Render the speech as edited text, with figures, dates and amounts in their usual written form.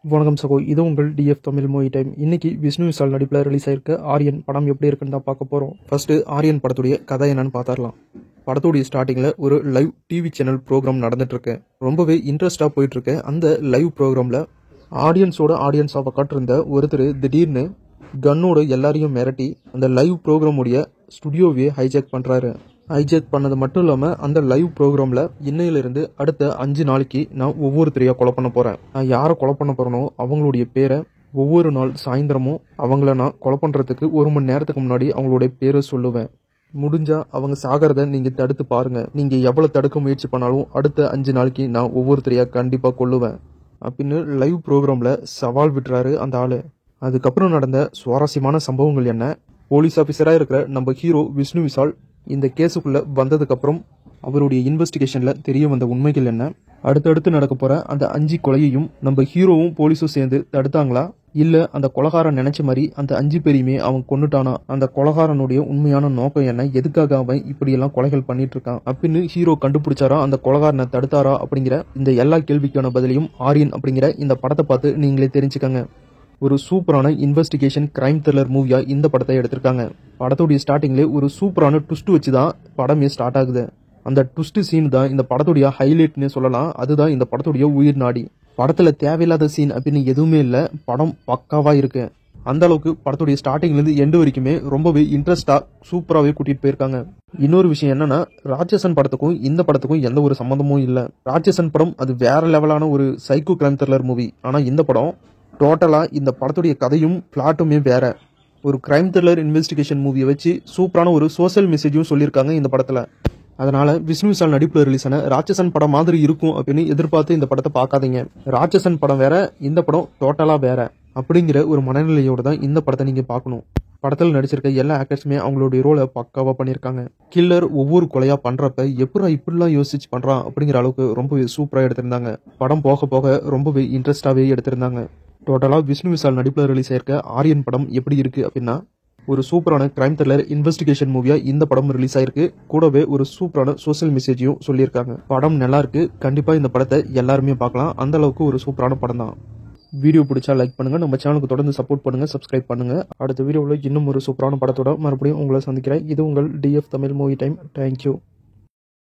வணக்கம் சகோ, இது உங்கள் டிஎஃப் தமிழ் மூவி டைம். இன்னைக்கு விஷ்ணு விஷால் நடிப்பில் ரிலீஸ் ஆயிருக்க ஆரியன் படம் எப்படி இருக்குன்னு தான் பார்க்க போகிறோம். ஃபர்ஸ்ட் ஆரியன் படத்துடைய கதை என்னன்னு பார்த்துடலாம். படத்துடைய ஸ்டார்டிங்கில் ஒரு லைவ் டிவி சேனல் ப்ரோக்ராம் நடந்துட்டு இருக்கு. ரொம்பவே இன்ட்ரெஸ்டாக போயிட்டு இருக்கு. அந்த லைவ் ப்ரோக்ராமில் ஆடியன்ஸாக காட்டிருந்த ஒருத்தர் திடீர்னு கன்னோட எல்லாரையும் மிரட்டி அந்த லைவ் ப்ரோக்ராமுடைய ஸ்டுடியோவே ஹைஜாக் பண்ணுறாரு. ஹைஜாக் பண்ணது மட்டும் இல்லாமல் அந்த லைவ் ப்ரோக்ராமில் இன்னையிலிருந்து அடுத்த 5 நாளைக்கு நான் ஒவ்வொருத்தரையாக கொலை பண்ண போகிறேன். நான் யாரை கொலை பண்ண போகிறேனோ அவங்களுடைய பேரை ஒவ்வொரு நாள் சாயந்தரமும் அவங்கள நான் கொலை பண்ணுறதுக்கு 1 மணி நேரத்துக்கு முன்னாடி அவங்களுடைய பேரை சொல்லுவேன். முடிஞ்சால் அவங்க சாகிறத நீங்கள் தடுத்து பாருங்கள். நீங்கள் எவ்வளோ தடுக்க முயற்சி பண்ணாலும் அடுத்த 5 நாளைக்கு நான் ஒவ்வொருத்தரையாக கண்டிப்பாக கொல்லுவேன் அப்படின்னு லைவ் ப்ரோக்ராமில் சவால் விட்டுறாரு அந்த ஆள். அதுக்கப்புறம் நடந்த சுவாரஸ்யமான சம்பவங்கள் என்ன, போலீஸ் ஆஃபீஸராக இருக்கிற நம்ம ஹீரோ விஷ்ணு விஷால் இந்த கேஸுக்குள்ளே வந்ததுக்கப்புறம் அவருடைய இன்வெஸ்டிகேஷனில் தெரிய வந்த உண்மைகள் என்ன, அடுத்தடுத்து நடக்க போகிற அந்த 5 கொலையையும் நம்ம ஹீரோவும் போலீஸும் சேர்ந்து தடுத்தாங்களா, இல்லை அந்த கொலகாரன் நினச்ச மாதிரி அந்த 5 பேரையுமே அவன் கொண்டுட்டானா, அந்த கொலகாரனுடைய உண்மையான நோக்கம் என்ன, எதுக்காக அவன் இப்படியெல்லாம் கொலைகள் பண்ணிட்டு இருக்கான் அப்படின்னு ஹீரோ கண்டுபிடிச்சாரா, அந்த கொலகாரனை தடுத்தாரா அப்படிங்கிற இந்த எல்லா கேள்விக்கான பதிலையும் ஆரியன் அப்படிங்கிற இந்த படத்தை பார்த்து நீங்களே தெரிஞ்சுக்கங்க. ஒரு சூப்பரான இன்வெஸ்டிகேஷன் கிரைம் த்ரில்லர் மூவியா இந்த படத்தை எடுத்திருக்காங்க. படத்துடைய ஸ்டார்டிங்லேயே ஒரு சூப்பரான ட்விஸ்ட் வச்சு தான் படமே ஸ்டார்ட் ஆகுது. அந்த ட்விஸ்ட் சீன் தான் இந்த படத்துடைய ஹைலைட்னு சொல்லலாம். அதுதான் இந்த படத்துடைய உயிர் நாடி. படத்துல தேவையில்லாத சீன் அப்படின்னு எதுவுமே இல்லை. படம் பக்காவா இருக்கு. அந்த அளவுக்கு படத்துடைய ஸ்டார்டிங்லேருந்து எண்டு வரைக்குமே ரொம்பவே இன்ட்ரெஸ்டா சூப்பராகவே கூட்டிட்டு போயிருக்காங்க. இன்னொரு விஷயம் என்னன்னா, ராட்சசன் படத்துக்கும் இந்த படத்துக்கும் எந்த ஒரு சம்மந்தமும் இல்லை. ராட்சசன் படம் அது வேற லெவலான ஒரு சைக்கோ கிரைம் த்ரில்லர் மூவி. ஆனால் இந்த படம் டோட்டலாக இந்த படத்துடைய கதையும் பிளாட்டுமே வேற. ஒரு கிரைம் த்ரில்லர் இன்வெஸ்டிகேஷன் மூவியை வச்சு சூப்பரான ஒரு சோசியல் மெசேஜும் சொல்லியிருக்காங்க இந்த படத்தில். அதனால விஷ்ணு விஷால் நடிப்பில் ரிலீஸ் ஆன ராட்சசன் படம் மாதிரி இருக்கும் அப்படின்னு எதிர்பார்த்து இந்த படத்தை பார்க்காதீங்க. ராட்சசன் படம் வேற, இந்த படம் டோட்டலாக வேற அப்படிங்கிற ஒரு மனநிலையோடு தான் இந்த படத்தை நீங்கள் பார்க்கணும். படத்தில் நடிச்சிருக்க எல்லா ஆக்டர்ஸுமே அவங்களுடைய ரோலை பக்காவாக பண்ணியிருக்காங்க. கில்லர் ஒவ்வொரு கொலையாக பண்ணுறப்ப எப்படா இப்படிலாம் யோசிச்சு பண்ணுறான் அப்படிங்கிற அளவுக்கு ரொம்பவே சூப்பராக எடுத்திருந்தாங்க. படம் போக போக ரொம்பவே இன்ட்ரெஸ்டாகவே எடுத்திருந்தாங்க. டோட்டலாக விஷ்ணு விஷால் நடிப்பில் ரிலீஸ் ஆயிருக்க ஆரியன் படம் எப்படி இருக்குது அப்படின்னா, ஒரு சூப்பரான கிரைம் த்ரில்லர் இன்வெஸ்டிகேஷன் மூவியாக இந்த படம் ரிலீஸ் ஆயிருக்கு. கூடவே ஒரு சூப்பரான சோசியல் மெசேஜையும் சொல்லியிருக்காங்க. படம் நல்லா இருக்கு. கண்டிப்பாக இந்த படத்தை எல்லாருமே பார்க்கலாம். அந்த அளவுக்கு ஒரு சூப்பரான படம் தான். வீடியோ பிடிச்சா லைக் பண்ணுங்க, நம்ம சேனலுக்கு தொடர்ந்து சப்போர்ட் பண்ணுங்க, சப்ஸ்கிரைப் பண்ணுங்க. அடுத்த வீடியோவில் இன்னும் ஒரு சூப்பரான படத்தோட மறுபடியும் உங்களை சந்திக்கிறேன். இது உங்கள் TF Tamil movie time. Thank you.